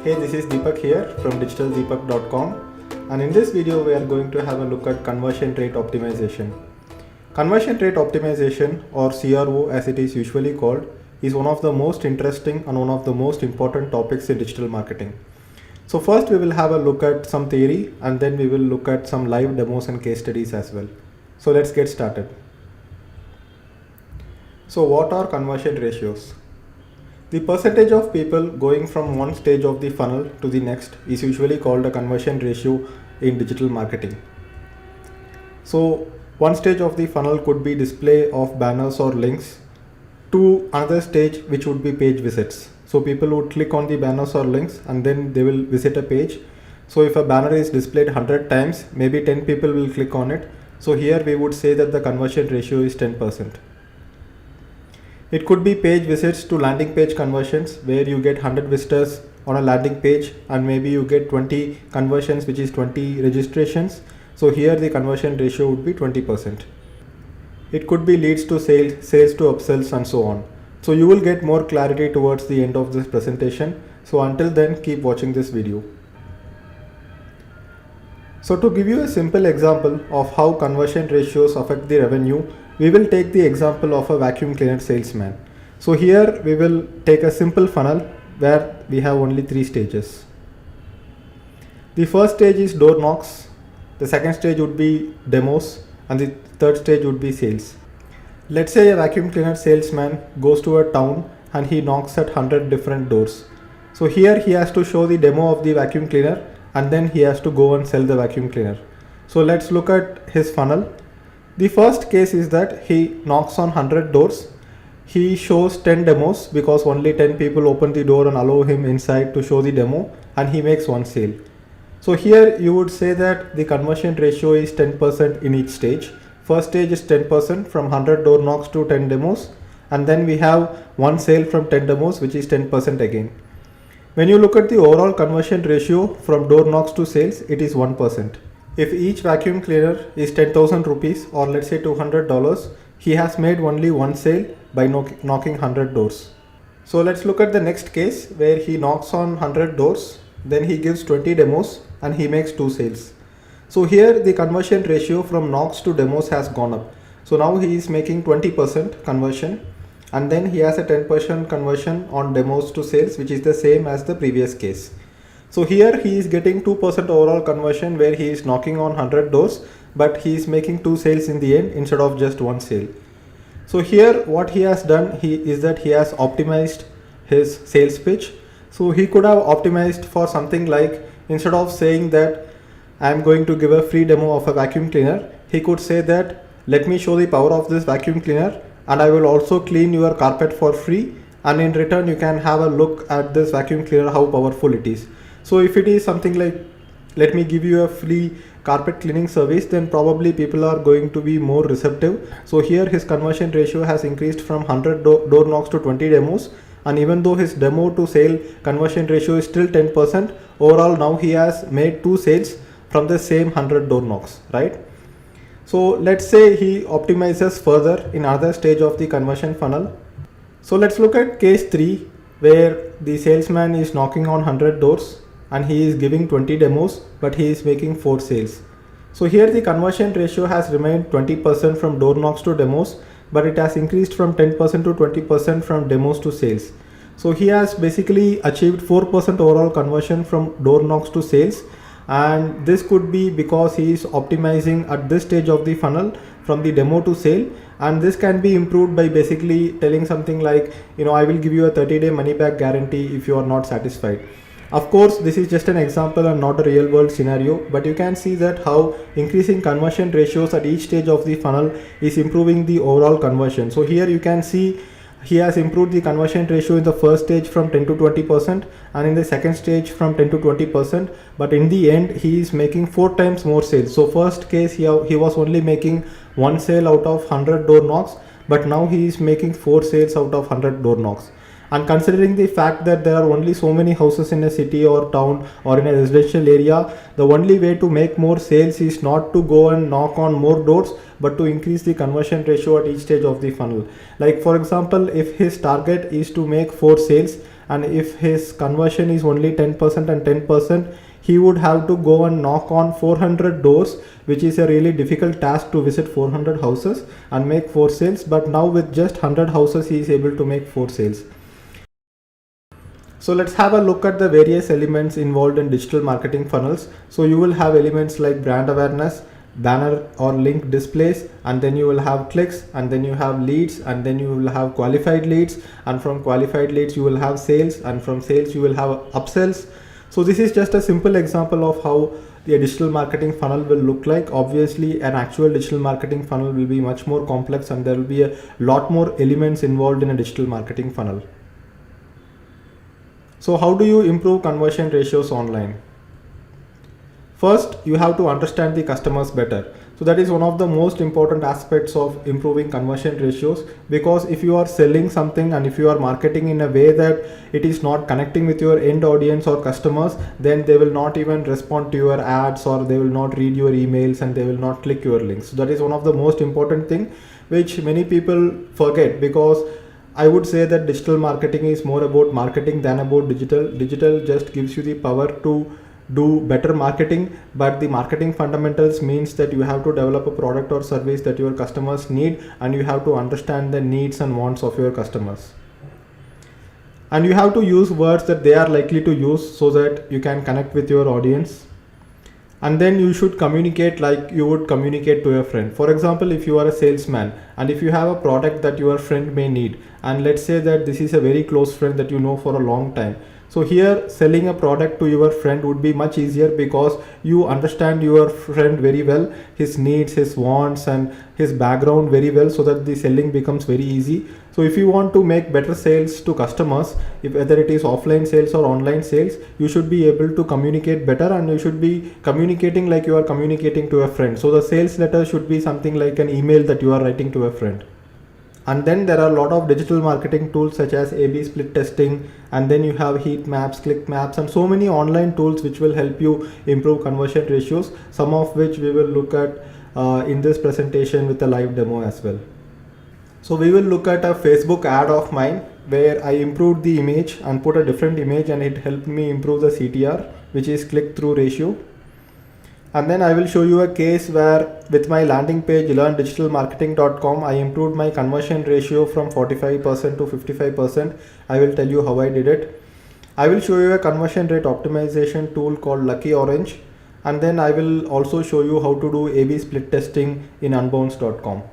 Hey, this is Deepak here from digitaldeepak.com, and in this video we are going to have a look at conversion rate optimization. Conversion rate optimization, or CRO as it is usually called, is one of the most interesting and one of the most important topics in digital marketing. So first we will have a look at some theory, and then we will look at some live demos and case studies as well. So let's get started. So what are conversion ratios? The percentage of people going from one stage of the funnel to the next is usually called a conversion ratio in digital marketing. So one stage of the funnel could be display of banners or links to another stage, which would be page visits. So people would click on the banners or links and then they will visit a page. So if a banner is displayed 100 times, maybe 10 people will click on it. So here we would say that the conversion ratio is 10%. It could be page visits to landing page conversions, where you get 100 visitors on a landing page and maybe you get 20 conversions, which is 20 registrations. So here the conversion ratio would be 20%. It could be leads to sales, sales to upsells, and so on. So you will get more clarity towards the end of this presentation. So until then, keep watching this video. So to give you a simple example of how conversion ratios affect the revenue, we will take the example of a vacuum cleaner salesman. So here we will take a simple funnel where we have only 3 stages. The first stage is door knocks, the second stage would be demos, and the third stage would be sales. Let's say a vacuum cleaner salesman goes to a town and he knocks at 100 different doors. So here he has to show the demo of the vacuum cleaner and then he has to go and sell the vacuum cleaner. So let's look at his funnel. The first case is that he knocks on 100 doors. He shows 10 demos because only 10 people open the door and allow him inside to show the demo, and he makes 1 sale. So here you would say that the conversion ratio is 10% in each stage. First stage is 10% from 100 door knocks to 10 demos, and then we have 1 sale from 10 demos, which is 10% again. When you look at the overall conversion ratio from door knocks to sales, it is 1%. If each vacuum cleaner is 10,000 rupees, or let's say $200, he has made only 1 sale by knocking 100 doors. So let's look at the next case where he knocks on 100 doors, then he gives 20 demos and he makes 2 sales. So here the conversion ratio from knocks to demos has gone up. So now he is making 20% conversion, and then he has a 10% conversion on demos to sales, which is the same as the previous case. So here he is getting 2% overall conversion where he is knocking on 100 doors, but he is making 2 sales in the end instead of just 1 sale. So here what he has done is that he has optimized his sales pitch. So he could have optimized for something like, instead of saying that I am going to give a free demo of a vacuum cleaner, he could say that let me show the power of this vacuum cleaner and I will also clean your carpet for free, and in return you can have a look at this vacuum cleaner, how powerful it is. So if it is something like, let me give you a free carpet cleaning service, then probably people are going to be more receptive. So here his conversion ratio has increased from 100 door knocks to 20 demos, and even though his demo to sale conversion ratio is still 10%, overall now he has made 2 sales from the same 100 door knocks, right? So let's say he optimizes further in another stage of the conversion funnel. So let's look at case 3, where the salesman is knocking on 100 doors and he is giving 20 demos, but he is making 4 sales. So here the conversion ratio has remained 20% from door knocks to demos, but it has increased from 10% to 20% from demos to sales. So he has basically achieved 4% overall conversion from door knocks to sales, and this could be because he is optimizing at this stage of the funnel from the demo to sale, and this can be improved by basically telling something like, I will give you a 30-day money back guarantee if you are not satisfied. Of course, this is just an example and not a real world scenario, but you can see that how increasing conversion ratios at each stage of the funnel is improving the overall conversion. So here you can see he has improved the conversion ratio in the first stage from 10 to 20% and in the second stage from 10 to 20%, but in the end he is making 4 times more sales. So first case he was only making 1 sale out of 100 door knocks, but now he is making 4 sales out of 100 door knocks. And considering the fact that there are only so many houses in a city or town or in a residential area, the only way to make more sales is not to go and knock on more doors, but to increase the conversion ratio at each stage of the funnel. Like for example, if his target is to make 4 sales and if his conversion is only 10% and 10%, he would have to go and knock on 400 doors, which is a really difficult task to visit 400 houses and make 4 sales. But now with just 100 houses, he is able to make 4 sales. So let's have a look at the various elements involved in digital marketing funnels. So you will have elements like brand awareness, banner or link displays, and then you will have clicks, and then you have leads, and then you will have qualified leads, and from qualified leads you will have sales, and from sales you will have upsells. So this is just a simple example of how the digital marketing funnel will look like. Obviously an actual digital marketing funnel will be much more complex, and there will be a lot more elements involved in a digital marketing funnel. So how do you improve conversion ratios online? First, you have to understand the customers better. So that is one of the most important aspects of improving conversion ratios, because if you are selling something and if you are marketing in a way that it is not connecting with your end audience or customers, then they will not even respond to your ads, or they will not read your emails, and they will not click your links. So that is one of the most important thing which many people forget, because I would say that digital marketing is more about marketing than about digital. Digital just gives you the power to do better marketing, but the marketing fundamentals means that you have to develop a product or service that your customers need, and you have to understand the needs and wants of your customers. And you have to use words that they are likely to use so that you can connect with your audience. And then you should communicate like you would communicate to a friend. For example, if you are a salesman and if you have a product that your friend may need, and let's say that this is a very close friend that you know for a long time, so here selling a product to your friend would be much easier, because you understand your friend very well, his needs, his wants, and his background very well, so that the selling becomes very easy. So if you want to make better sales to customers, whether it is offline sales or online sales, you should be able to communicate better, and you should be communicating like you are communicating to a friend. So the sales letter should be something like an email that you are writing to a friend. And then there are a lot of digital marketing tools such as A/B split testing, and then you have heat maps, click maps, and so many online tools which will help you improve conversion ratios, some of which we will look at in this presentation with a live demo as well. So we will look at a Facebook ad of mine where I improved the image and put a different image, and it helped me improve the CTR, which is click through ratio. And then I will show you a case where with my landing page learndigitalmarketing.com, I improved my conversion ratio from 45% to 55%. I will tell you how I did it. I will show you a conversion rate optimization tool called Lucky Orange, and then I will also show you how to do A/B split testing in unbounce.com.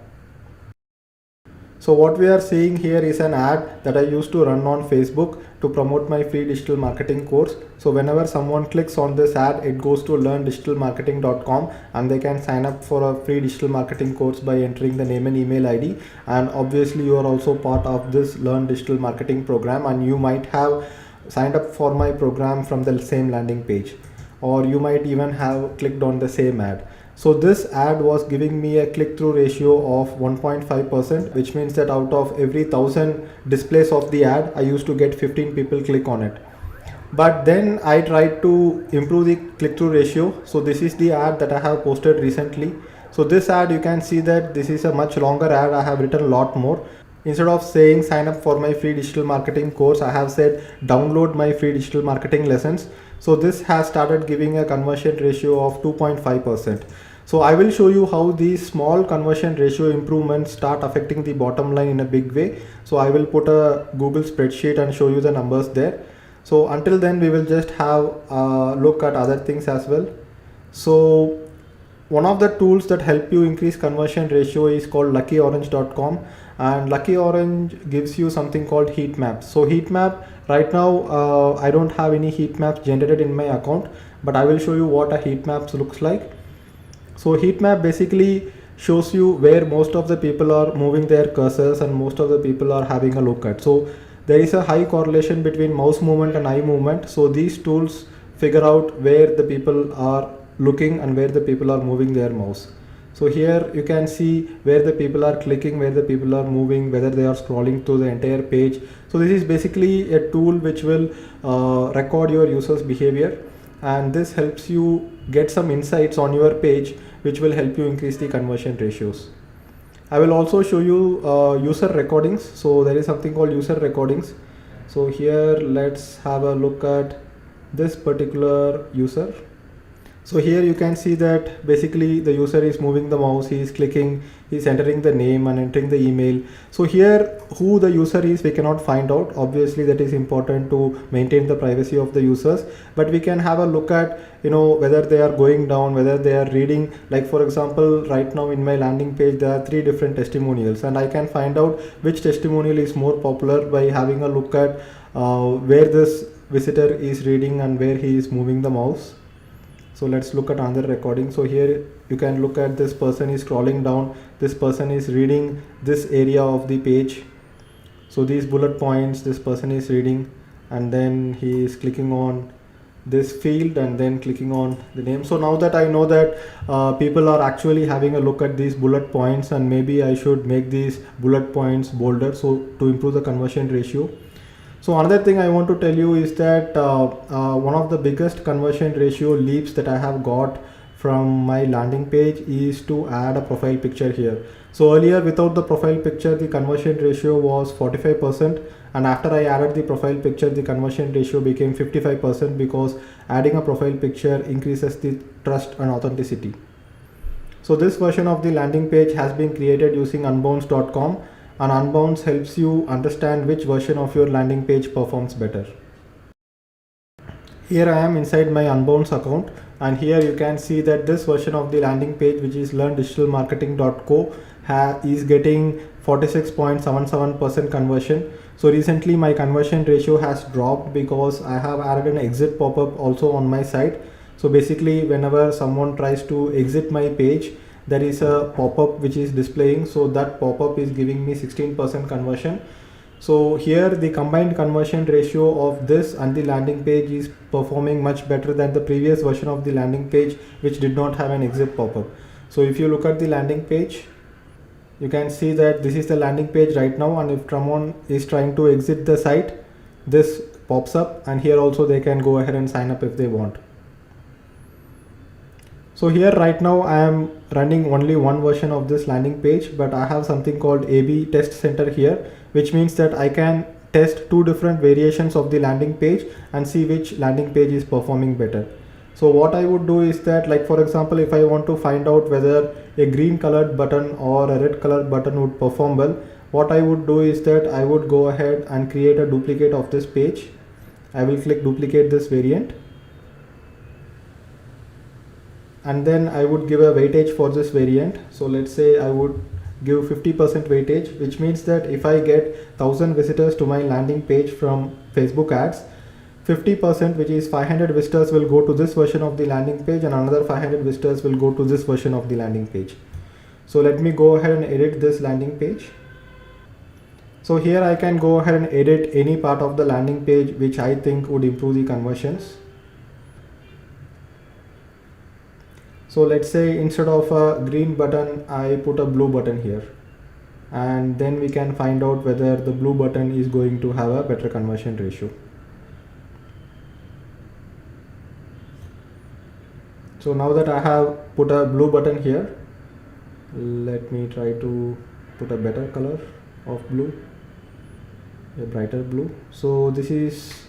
So what we are seeing here is an ad that I used to run on Facebook to promote my free digital marketing course. So whenever someone clicks on this ad, it goes to learndigitalmarketing.com, and they can sign up for a free digital marketing course by entering the name and email ID. And obviously you are also part of this Learn Digital Marketing program, and you might have signed up for my program from the same landing page, or you might even have clicked on the same ad. So this ad was giving me a click-through ratio of 1.5%, which means that out of every 1000 displays of the ad, I used to get 15 people click on it. But then I tried to improve the click-through ratio. So this is the ad that I have posted recently. So this ad, you can see that this is a much longer ad. I have written a lot more. Instead of saying sign up for my free digital marketing course, I have said download my free digital marketing lessons. So this has started giving a conversion ratio of 2.5%. So I will show you how these small conversion ratio improvements start affecting the bottom line in a big way. So I will put a Google spreadsheet and show you the numbers there. So until then, we will just have a look at other things as well. So one of the tools that help you increase conversion ratio is called luckyorange.com, and Lucky Orange gives you something called heat maps. So heat map, right now I don't have any heat maps generated in my account, but I will show you what a heat maps looks like. So heat map basically shows you where most of the people are moving their cursors and most of the people are having a look at. So there is a high correlation between mouse movement and eye movement. So these tools figure out where the people are looking and where the people are moving their mouse. So here you can see where the people are clicking, where the people are moving, whether they are scrolling through the entire page. So this is basically a tool which will record your users' behavior, and this helps you get some insights on your page which will help you increase the conversion ratios. I will also show you user recordings. So there is something called user recordings. So here let's have a look at this particular user. So here you can see that basically the user is moving the mouse, he is clicking, he is entering the name and entering the email. So here who the user is we cannot find out. Obviously that is important to maintain the privacy of the users, but we can have a look at, you know, whether they are going down, whether they are reading. Like for example, right now in my landing page there are 3 different testimonials, and I can find out which testimonial is more popular by having a look at where this visitor is reading and where he is moving the mouse. So let's look at another recording. So here you can look at this person is scrolling down, this person is reading this area of the page. So these bullet points this person is reading, and then he is clicking on this field and then clicking on the name. So now that I know that people are actually having a look at these bullet points, and maybe I should make these bullet points bolder so to improve the conversion ratio. So another thing I want to tell you is that one of the biggest conversion ratio leaps that I have got from my landing page is to add a profile picture here. So earlier without the profile picture the conversion ratio was 45%, and after I added the profile picture the conversion ratio became 55%, because adding a profile picture increases the trust and authenticity. So this version of the landing page has been created using unbounce.com, and Unbounce helps you understand which version of your landing page performs better. Here I am inside my Unbounce account, and here you can see that this version of the landing page, which is learndigitalmarketing.co, is getting 46.77% conversion. So recently my conversion ratio has dropped because I have added an exit pop-up also on my site. So basically whenever someone tries to exit my page, there is a pop-up which is displaying, so that pop-up is giving me 16% conversion. So here the combined conversion ratio of this and the landing page is performing much better than the previous version of the landing page, which did not have an exit pop-up. So if you look at the landing page, you can see that this is the landing page right now, and if someone is trying to exit the site, this pops up, and here also they can go ahead and sign up if they want. So here right now I am running only one version of this landing page, but I have something called A/B test center here, which means that I can test 2 different variations of the landing page and see which landing page is performing better. So what I would do is that, like for example, if I want to find out whether a green colored button or a red colored button would perform well, what I would do is that I would go ahead and create a duplicate of this page. I will click duplicate this variant, and then I would give a weightage for this variant. So let's say I would give 50% weightage, which means that if I get 1000 visitors to my landing page from Facebook ads, 50%, which is 500 visitors, will go to this version of the landing page, and another 500 visitors will go to this version of the landing page. So let me go ahead and edit this landing page. So here I can go ahead and edit any part of the landing page which I think would improve the conversions. So let's say instead of a green button, I put a blue button here, and then we can find out whether the blue button is going to have a better conversion ratio. So now that I have put a blue button here, let me try to put a better color of blue, a brighter blue. So this is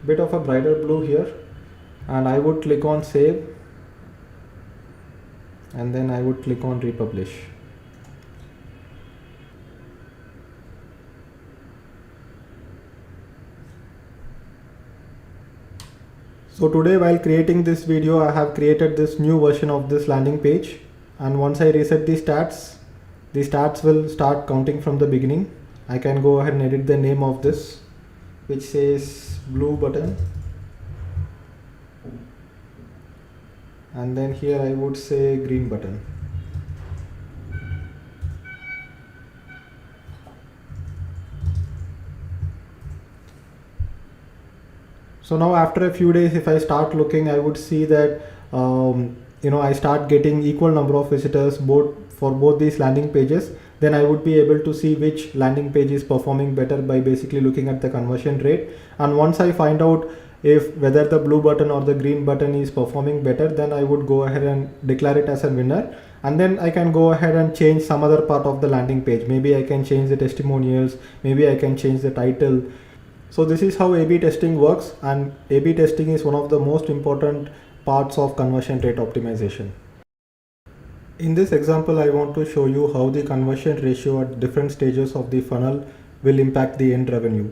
a bit of a brighter blue here, and I would click on save, and then I would click on republish. So today while creating this video, I have created this new version of this landing page, and once I reset the stats will start counting from the beginning. I can go ahead and edit the name of this, which says blue button, and then here I would say green button. So now after a few days, if I start looking, I would see that I start getting equal number of visitors for both these landing pages. Then I would be able to see which landing page is performing better by basically looking at the conversion rate. And once I find out whether the blue button or the green button is performing better, then I would go ahead and declare it as a winner, and then I can go ahead and change some other part of the landing page. Maybe I can change the testimonials, maybe I can change the title. So this is how A/B testing works, and A/B testing is one of the most important parts of conversion rate optimization. In this example, I want to show you how the conversion ratio at different stages of the funnel will impact the end revenue.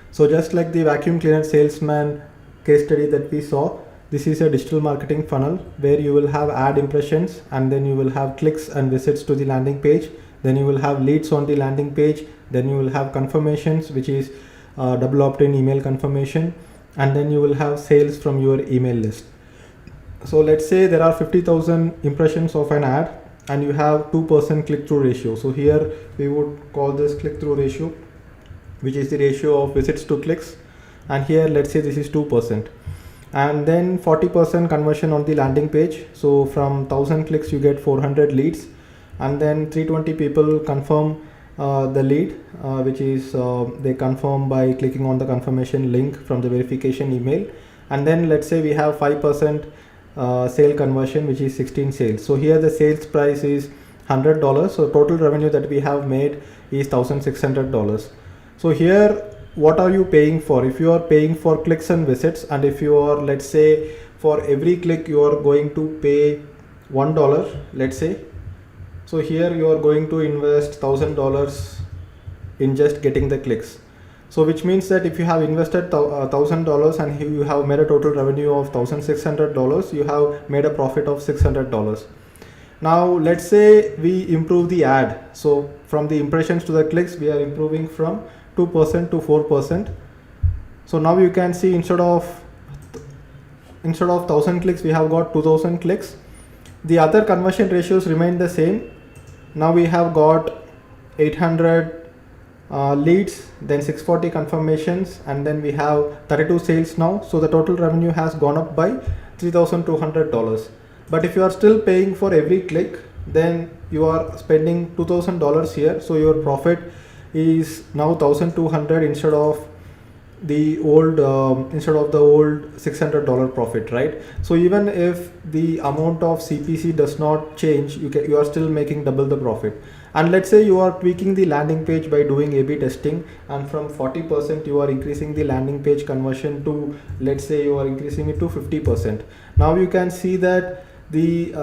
So just like the vacuum cleaner salesman case study that we saw, this is a digital marketing funnel where you will have ad impressions, and then you will have clicks and visits to the landing page. Then you will have leads on the landing page. Then you will have confirmations, which is double opt-in email confirmation, and then you will have sales from your email list. So let's say there are 50,000 impressions of an ad and you have 2% click-through ratio. So here we would call this click-through ratio, which is the ratio of visits to clicks, and here let's say this is 2%. And then 40% conversion on the landing page. So from 1000 clicks you get 400 leads, and then 320 people confirm the lead, which is they confirm by clicking on the confirmation link from the verification email. And then let's say we have 5% sale conversion, which is 16 sales. So here the sales price is $100. So total revenue that we have made is $1,600. So here what are you paying for? If you are paying for clicks and visits, and if you are, let's say, for every click you are going to pay $1, let's say, so here you are going to invest $1,000 in just getting the clicks. So which means that if you have invested $1,000 and you have made a total revenue of $1,600, you have made a profit of $600. Now let's say we improve the ad. So from the impressions to the clicks, we are improving from 2% to 4%. So now you can see instead of 1000 clicks, we have got 2000 clicks. The other conversion ratios remain the same. Now we have got 800 leads, then 640 confirmations, and then we have 32 sales now. So the total revenue has gone up by $3,200. But if you are still paying for every click, then you are spending $2,000 here. So your profit is now 1,200 instead of the old $600 profit, right? So even if the amount of CPC does not change, you are still making double the profit. And let's say you are tweaking the landing page by doing A/B testing, and from 40% you are increasing the landing page conversion to, let's say you are increasing it to 50%. Now you can see that the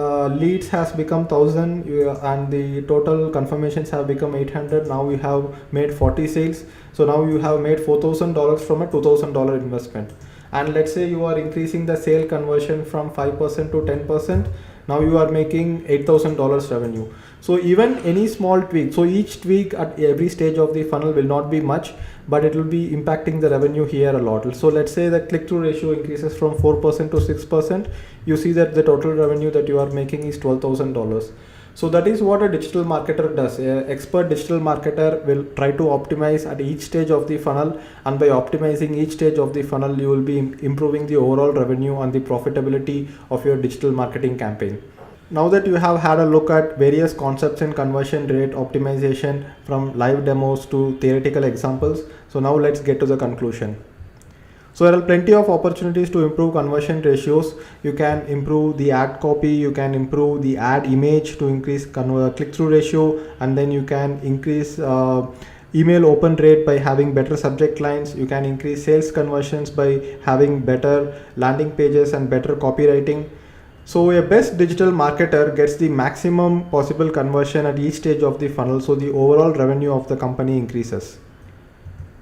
leads has become 1000 and the total confirmations have become 800. Now we have made 40 sales. So now you have made $4,000 from a $2,000 investment. And let's say you are increasing the sale conversion from 5% to 10%. Now you are making $8,000 revenue. So even any small tweak, so each tweak at every stage of the funnel will not be much, but it will be impacting the revenue here a lot. So let's say the click-through ratio increases from 4% to 6%. You see that the total revenue that you are making is $12,000. So that is what a digital marketer does. An expert digital marketer will try to optimize at each stage of the funnel, and by optimizing each stage of the funnel, you will be improving the overall revenue and the profitability of your digital marketing campaign. Now that you have had a look at various concepts in conversion rate optimization from live demos to theoretical examples, so now let's get to the conclusion. So there are plenty of opportunities to improve conversion ratios. You can improve the ad copy, you can improve the ad image to increase click-through ratio, and then you can increase email open rate by having better subject lines. You can increase sales conversions by having better landing pages and better copywriting. So a best digital marketer gets the maximum possible conversion at each stage of the funnel, so the overall revenue of the company increases.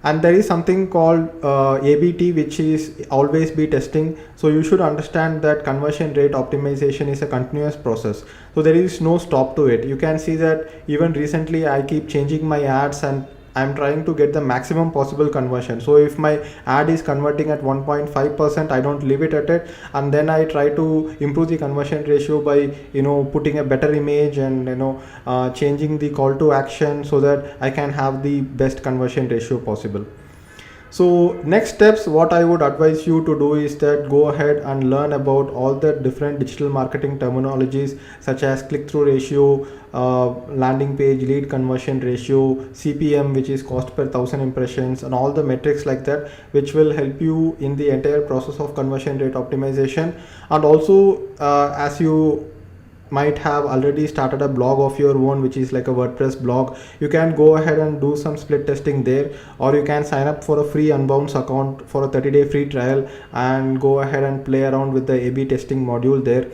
And there is something called ABT, which is always be testing. So you should understand that conversion rate optimization is a continuous process. So there is no stop to it. You can see that even recently I keep changing my ads and I'm trying to get the maximum possible conversion. So if my ad is converting at 1.5%, I don't leave it at it, and then I try to improve the conversion ratio by putting a better image and changing the call to action so that I can have the best conversion ratio possible. So next steps, what I would advise you to do is that go ahead and learn about all the different digital marketing terminologies such as click-through ratio, landing page lead conversion ratio, CPM, which is cost per 1000 impressions, and all the metrics like that, which will help you in the entire process of conversion rate optimization. And also as you might have already started a blog of your own, which is like a WordPress blog. You can go ahead and do some split testing there, or you can sign up for a free Unbounce account for a 30-day free trial and go ahead and play around with the A/B testing module there.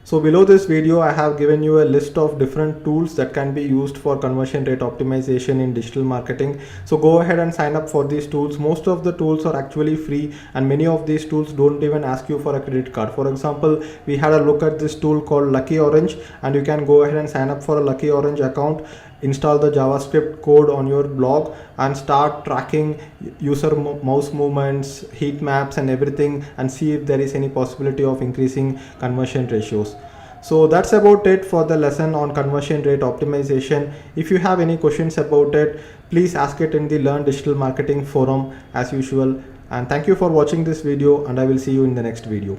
So below this video, I have given you a list of different tools that can be used for conversion rate optimization in digital marketing. So go ahead and sign up for these tools. Most of the tools are actually free, and many of these tools don't even ask you for a credit card. For example, we had a look at this tool called Lucky Orange, and you can go ahead and sign up for a Lucky Orange account, install the JavaScript code on your blog, and start tracking user mouse movements, heat maps and everything, and see if there is any possibility of increasing conversion ratios. So that's about it for the lesson on conversion rate optimization. If you have any questions about it, please ask it in the Learn Digital Marketing forum as usual. And thank you for watching this video, and I will see you in the next video.